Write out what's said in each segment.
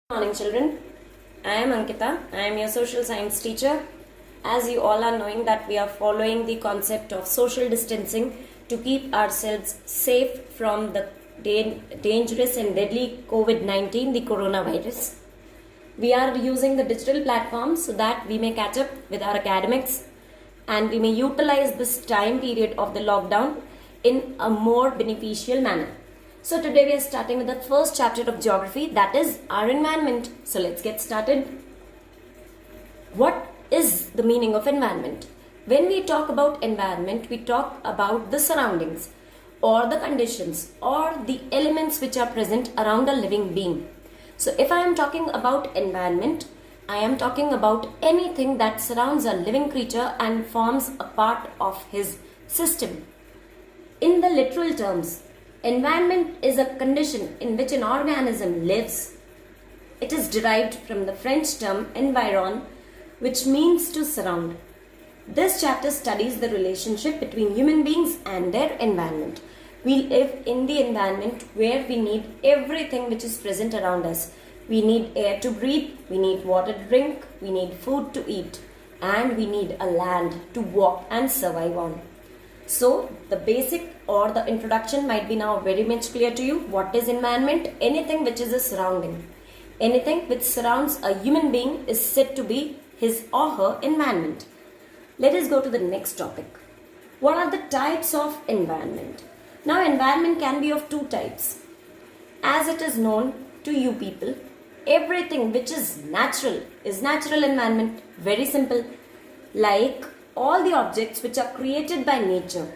Good morning, children. I am Ankita. I am your social science teacher. As you all are knowing that we are following the concept of social distancing to keep ourselves safe from the dangerous and deadly COVID-19, the coronavirus. We are using the digital platforms so that we may catch up with our academics and we may utilize this time period of the lockdown in a more beneficial manner. So today we are starting with the first chapter of geography, that is our environment. So let's get started. What is the meaning of environment? When we talk about environment, we talk about the surroundings or the conditions or the elements which are present around a living being. So if I am talking about environment, I am talking about anything that surrounds a living creature and forms a part of his system. In the literal terms, environment is a condition in which an organism lives. It is derived from the French term environ, which means to surround. This chapter studies the relationship between human beings and their environment. We live in the environment where we need everything which is present around us. We need air to breathe, we need water to drink, we need food to eat, and we need a land to walk and survive on. So, the basic or the introduction might be now very much clear to you. What is environment? Anything which is a surrounding. Anything which surrounds a human being is said to be his or her environment. Let us go to the next topic. What are the types of environment? Now, environment can be of two types. As it is known to you people, everything which is natural environment. Very simple. Like all the objects which are created by nature,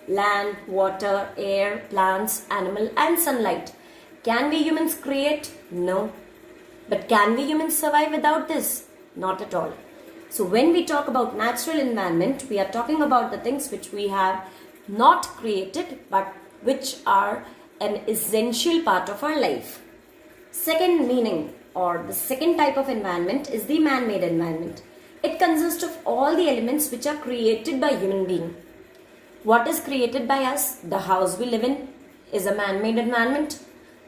land, water, air, plants, animal and sunlight. Can we humans create? No. But can we humans survive without this? Not at all. So when we talk about natural environment, we are talking about the things which we have not created but which are an essential part of our life. Second meaning or the second type of environment is the man-made environment. It consists of all the elements which are created by human being. What is created by us? The house we live in is a man-made environment.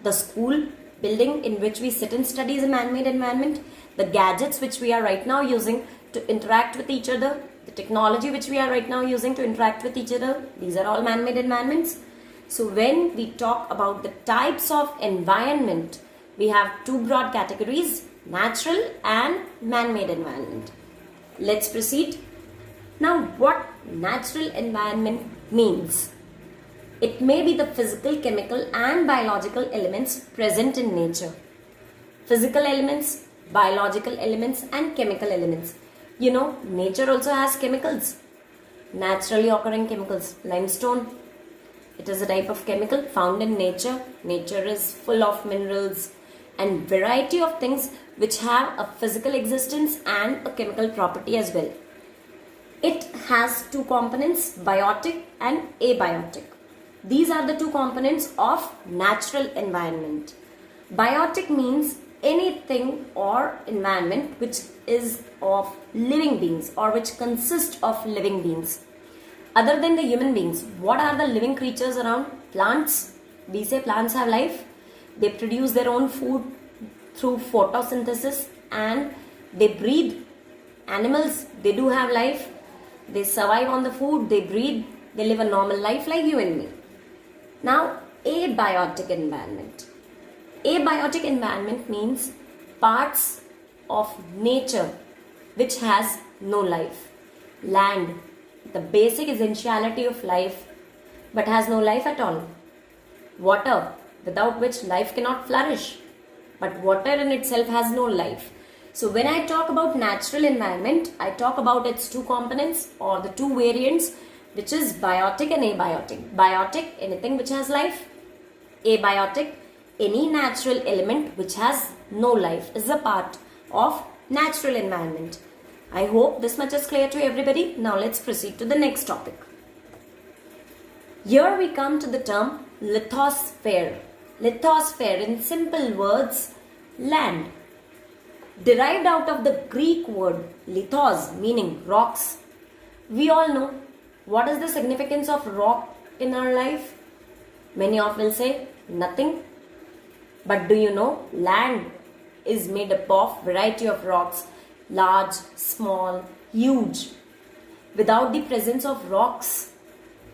The school building in which we sit and study is a man-made environment. The gadgets which we are right now using to interact with each other, the technology which we are right now using to interact with each other, these are all man-made environments. So when we talk about the types of environment, we have two broad categories, natural and man-made environment. Let's proceed. Now, what natural environment means? It may be the physical, chemical and biological elements present in nature. Physical elements, biological elements and chemical elements. You know, nature also has chemicals. Naturally occurring chemicals. Limestone. It is a type of chemical found in nature. Nature is full of minerals and variety of things which have a physical existence and a chemical property as well. It has two components, biotic and abiotic. These are the two components of natural environment. Biotic means anything or environment which is of living beings or which consists of living beings. Other than the human beings, what are the living creatures around? Plants. We say plants have life. They produce their own food through photosynthesis and they breathe. Animals, they do have life. They survive on the food, they breathe, they live a normal life like you and me. Now, abiotic environment. Abiotic environment means parts of nature which has no life. Land, the basic essentiality of life, but has no life at all. Water, without which life cannot flourish. But water in itself has no life. So when I talk about natural environment, I talk about its two components or the two variants, which is biotic and abiotic. Biotic, anything which has life. Abiotic, any natural element which has no life is a part of natural environment. I hope this much is clear to everybody. Now let's proceed to the next topic. Here we come to the term lithosphere. Lithosphere, in simple words, land. Derived out of the Greek word lithos, meaning rocks. We all know what is the significance of rock in our life. Many of will say nothing. But do you know land is made up of variety of rocks, large, small, huge. Without the presence of rocks,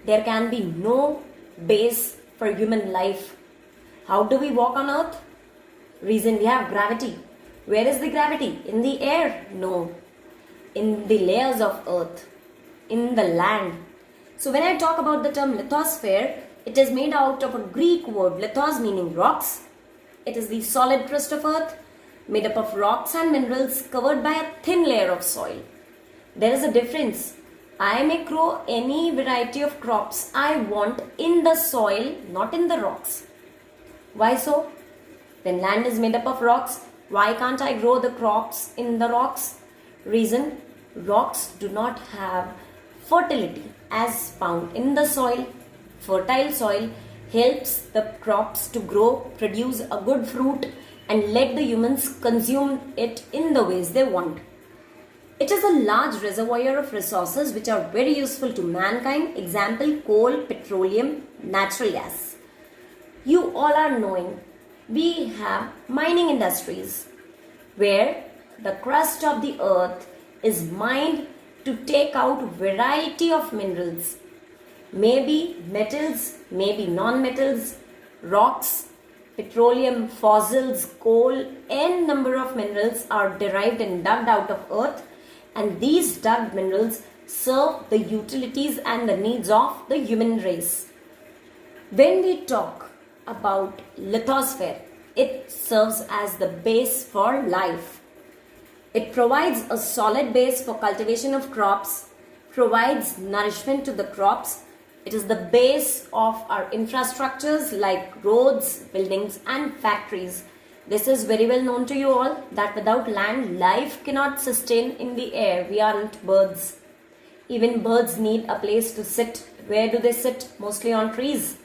there can be no base for human life. How do we walk on earth? Reason, we have gravity. Where is the gravity? In the air? No. In the layers of earth, in the land. So when I talk about the term lithosphere, it is made out of a Greek word, lithos, meaning rocks. It is the solid crust of earth made up of rocks and minerals covered by a thin layer of soil. There is a difference. I may grow any variety of crops I want in the soil, not in the rocks. Why so? When land is made up of rocks, why can't I grow the crops in the rocks? Reason, rocks do not have fertility as found in the soil. Fertile soil helps the crops to grow, produce a good fruit, and let the humans consume it in the ways they want. It is a large reservoir of resources which are very useful to mankind. Example, coal, petroleum, natural gas. You all are knowing we have mining industries where the crust of the earth is mined to take out variety of minerals. Maybe metals, maybe non-metals, rocks, petroleum, fossils, coal, n number of minerals are derived and dug out of earth, and these dug minerals serve the utilities and the needs of the human race. When we talk about lithosphere, it serves as the base for life. It provides a solid base for cultivation of crops, provides nourishment to the crops. It is the base of our infrastructures like roads, buildings and factories. This is very well known to you all that without land, life cannot sustain in the air. We aren't birds. Even birds need a place to sit. Where do they sit? Mostly on trees.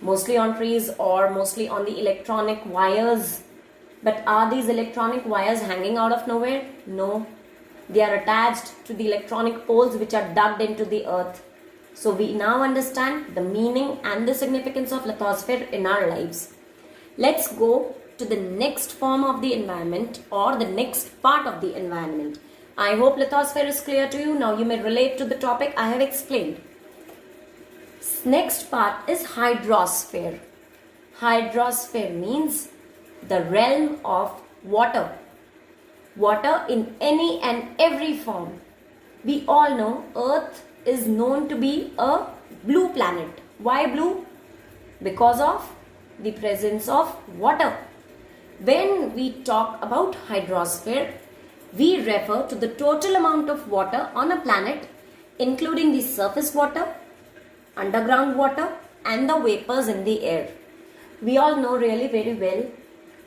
Mostly on trees or mostly on the electronic wires. But are these electronic wires hanging out of nowhere? No. They are attached to the electronic poles which are dug into the earth. So we now understand the meaning and the significance of lithosphere in our lives. Let's go to the next form of the environment or the next part of the environment. I hope lithosphere is clear to you. Now you may relate to the topic I have explained. Next part is hydrosphere. Hydrosphere means the realm of water. Water in any and every form. We all know Earth is known to be a blue planet. Why blue? Because of the presence of water. When we talk about hydrosphere, we refer to the total amount of water on a planet, including the surface water, underground water and the vapors in the air. We all know really very well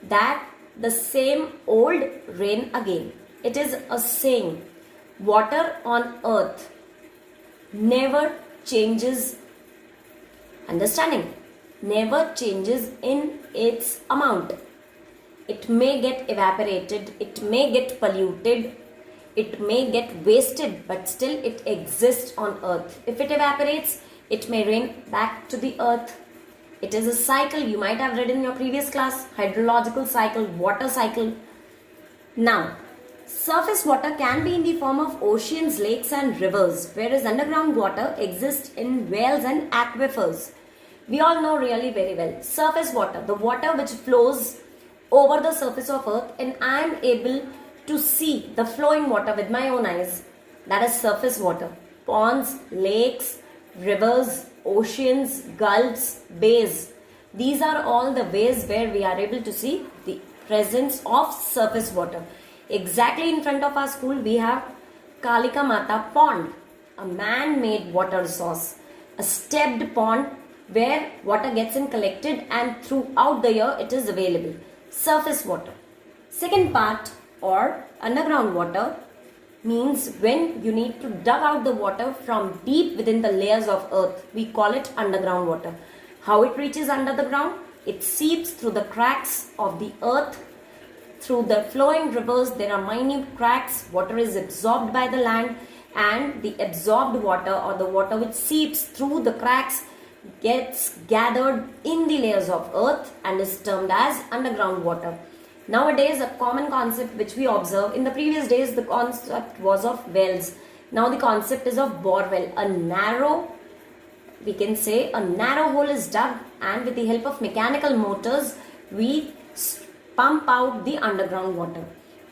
that the same old rain again. It is a saying, water on earth never changes, understanding, never changes in its amount. It may get evaporated, it may get polluted, it may get wasted, but still it exists on earth. If it evaporates, it may rain back to the earth. It is a cycle. You might have read in your previous class, hydrological cycle, water cycle. Now, surface water can be in the form of oceans, lakes and rivers, whereas underground water exists in wells and aquifers. We all know really very well. Surface water, the water which flows over the surface of earth and I am able to see the flowing water with my own eyes. That is surface water. Ponds, lakes, rivers, oceans, gulfs, bays. These are all the ways where we are able to see the presence of surface water. Exactly in front of our school we have Kalika Mata pond, a man-made water source, a stepped pond where water gets in collected and throughout the year it is available. Surface water. Second part or underground water means when you need to dug out the water from deep within the layers of earth. We call it underground water. How it reaches under the ground? It seeps through the cracks of the earth. Through the flowing rivers, there are minute cracks. Water is absorbed by the land and the absorbed water or the water which seeps through the cracks gets gathered in the layers of earth and is termed as underground water. Nowadays, a common concept which we observe, in the previous days the concept was of wells. Now the concept is of bore well. A narrow, we can say a narrow hole is dug, and with the help of mechanical motors we pump out the underground water.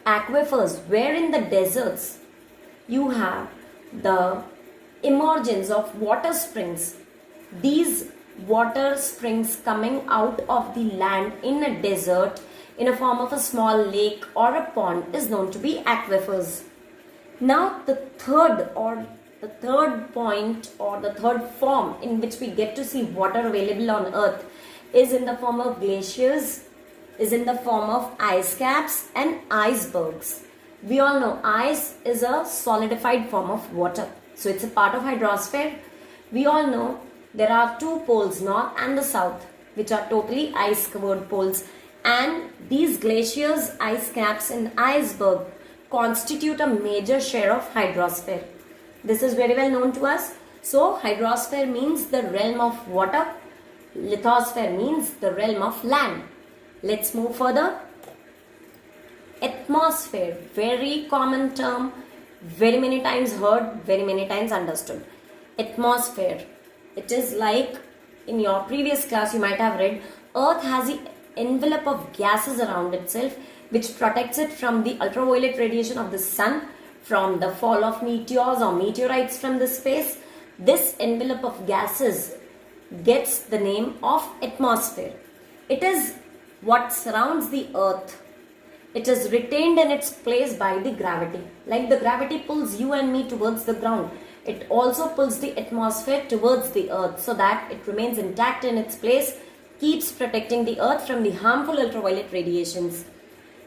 Aquifers, where in the deserts you have the emergence of water springs. These water springs coming out of the land in a desert in a form of a small lake or a pond is known to be aquifers. Now the third point or the third form in which we get to see water available on earth is in the form of glaciers, is in the form of ice caps and icebergs. We all know ice is a solidified form of water. So it's a part of hydrosphere. We all know there are two poles, north and the south, which are totally ice covered poles. And these glaciers, ice caps and iceberg constitute a major share of hydrosphere. This is very well known to us. So hydrosphere means the realm of water. Lithosphere means the realm of land. Let's move further. Atmosphere, very common term, very many times heard, very many times understood. Atmosphere, it is like in your previous class you might have read, Earth has the envelope of gases around itself which protects it from the ultraviolet radiation of the sun, from the fall of meteors or meteorites from the space. This envelope of gases gets the name of atmosphere. It is what surrounds the earth. It is retained in its place by the gravity. Like the gravity pulls you and me towards the ground, it also pulls the atmosphere towards the earth so that it remains intact in its place, keeps protecting the earth from the harmful ultraviolet radiations.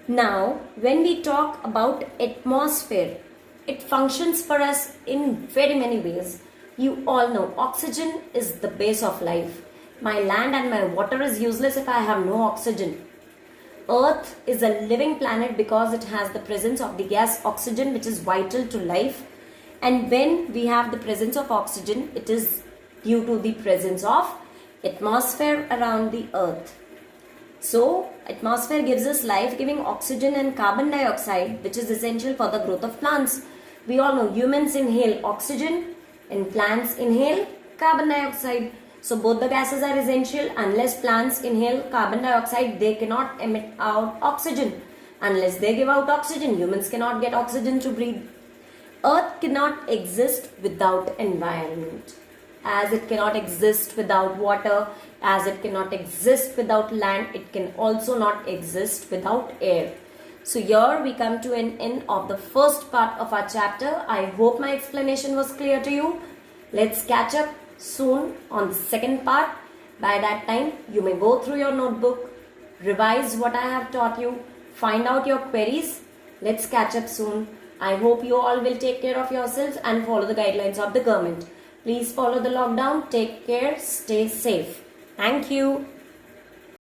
Now, when we talk about atmosphere, it functions for us in very many ways. You all know oxygen is the base of life. My land and my water is useless if I have no oxygen. Earth is a living planet because it has the presence of the gas oxygen, which is vital to life. And when we have the presence of oxygen, it is due to the presence of atmosphere around the earth. So, atmosphere gives us life-giving oxygen and carbon dioxide, which is essential for the growth of plants. We all know humans inhale oxygen and plants inhale carbon dioxide. So both the gases are essential. Unless plants inhale carbon dioxide, they cannot emit out oxygen. Unless they give out oxygen, humans cannot get oxygen to breathe. Earth cannot exist without environment. As it cannot exist without water, as it cannot exist without land, it can also not exist without air. So here we come to an end of the first part of our chapter. I hope my explanation was clear to you. Let's catch up soon on the second part. By that time, you may go through your notebook, revise what I have taught you, find out your queries. Let's catch up soon. I hope you all will take care of yourselves and follow the guidelines of the government. Please follow the lockdown. Take care. Stay safe. Thank you.